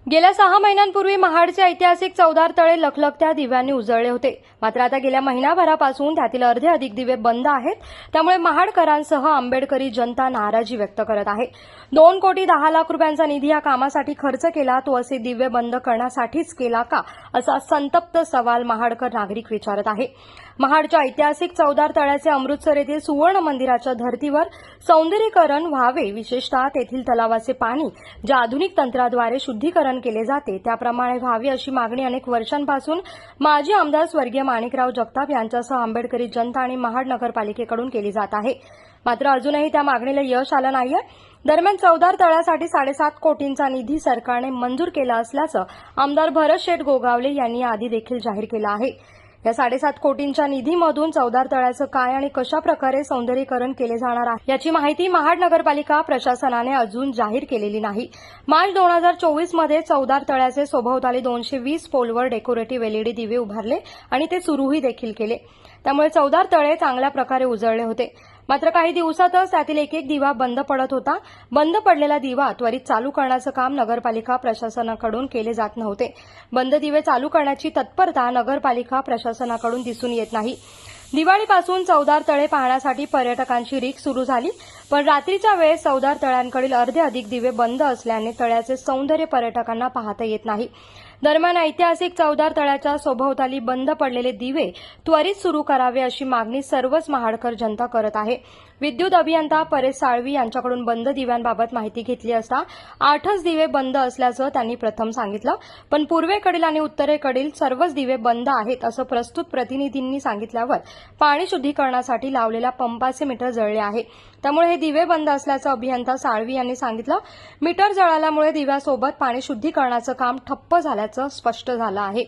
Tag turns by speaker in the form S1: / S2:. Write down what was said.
S1: गेल्या 6 महिन्यांपूर्वी महाडचे ऐतिहासिक चवदार तळे लखलखत्या दिव्यांनी उजळले होते. मात्र आता गेल्या महिनाभरापासून त्यातील अर्धे अधिक दिवे बंद आहेत. त्यामुळे महाडकरांसह आंबेडकरी जनता नाराजी व्यक्त करत आहे. 2 कोटी 10 लाख रुपयांचा निधी या कामासाठी खर्च केला, तो असे दिवे बंद करण्यासाठीच केला का, असा संतप्त सवाल महाडकर नागरिक विचारत आहे. महाडच्या ऐतिहासिक चवदार तळ्याचे अमृतसर येथील सुवर्ण मंदिराच्या धर्तीवर सौंदर्यीकरण व्हावे, विशेषतः तेथील तलावाचे पाणी ज्या आधुनिक तंत्राद्वारे शुद्धीकरण केले जाते त्याप्रमाणे व्हावे अशी मागणी अनेक वर्षांपासून माजी आमदार स्वर्गीय माणिकराव जगताप यांच्यासह आंबेडकरी जनता आणि महाड नगरपालिकेकडून केली जात आहे. मात्र अजूनही त्या मागणीला यश आलं नाहीये. दरम्यान चवदार तळ्यासाठी 7.5 कोटींचा निधी सरकारने मंजूर केला असल्याचं आमदार भरत शेठ गोगावले यांनी आधी देखील जाहीर केलं आहे. या 7.5 कोटींच्या निधीमधून चवदार तळ्याचं काय आणि कशा प्रकारे सौंदर्यीकरण केले जाणार आहे याची माहिती महाड नगरपालिका प्रशासनाने अजून जाहीर केलेली नाही. मार्च 2024 मध्ये चवदार तळ्याचे सभोवताली 220 पोलवर डेकोरेटिव्ह एलईडी दिवे उभारले आणि ते सुरूही देखील केले. त्यामुळे चवदार तळे चांगल्या प्रकारे उजळले होते. मात्र काही दिवसातच त्यातील एक दिवा बंद पडत होता. बंद पडलेला दिवा त्वरित चालू करण्याचं काम नगरपालिका प्रशासनाकडून केले जात नव्हते. बंद दिवे चालू करण्याची तत्परता नगरपालिका प्रशासनाकडून दिसून येत नाही. दिवाळीपासून चवदार तळे पाहण्यासाठी पर्यटकांची रीक सुरू झाली, पण रात्रीच्या वेळेस चवदार तळ्यांकडील अर्धे अधिक दिवे बंद असल्याने तळ्याचे सौंदर्य पर्यटकांना पाहता येत नाही. दरम्यान ऐतिहासिक चवदार तळ्याच्या सभोवताली बंद पडलेले दिवे त्वरित सुरू करावे अशी मागणी सर्वच महाडकर जनता करत आहे. विद्युत अभियंता परेश साळवी यांच्याकडून बंद दिव्यांबाबत माहिती घेतली असता 8च दिवे बंद असल्याचं त्यांनी प्रथम सांगितलं, पण पूर्वेकडील आणि उत्तरेकडील सर्वच दिवे बंद आहेत असं प्रस्तुत प्रतिनिधींनी सांगितल्यावर पाणी शुद्धीकरणासाठी लावलेल्या पंपाचे मीटर जळले आहे. त्यामुळे हे दिवे बंद असल्याचं अभियंता साळवी यांनी सांगितलं. मीटर जळाल्यामुळे दिव्यासोबत पाणी शुद्धीकरणाचं काम ठप्प झाल्याचं स्पष्ट झालं आहे.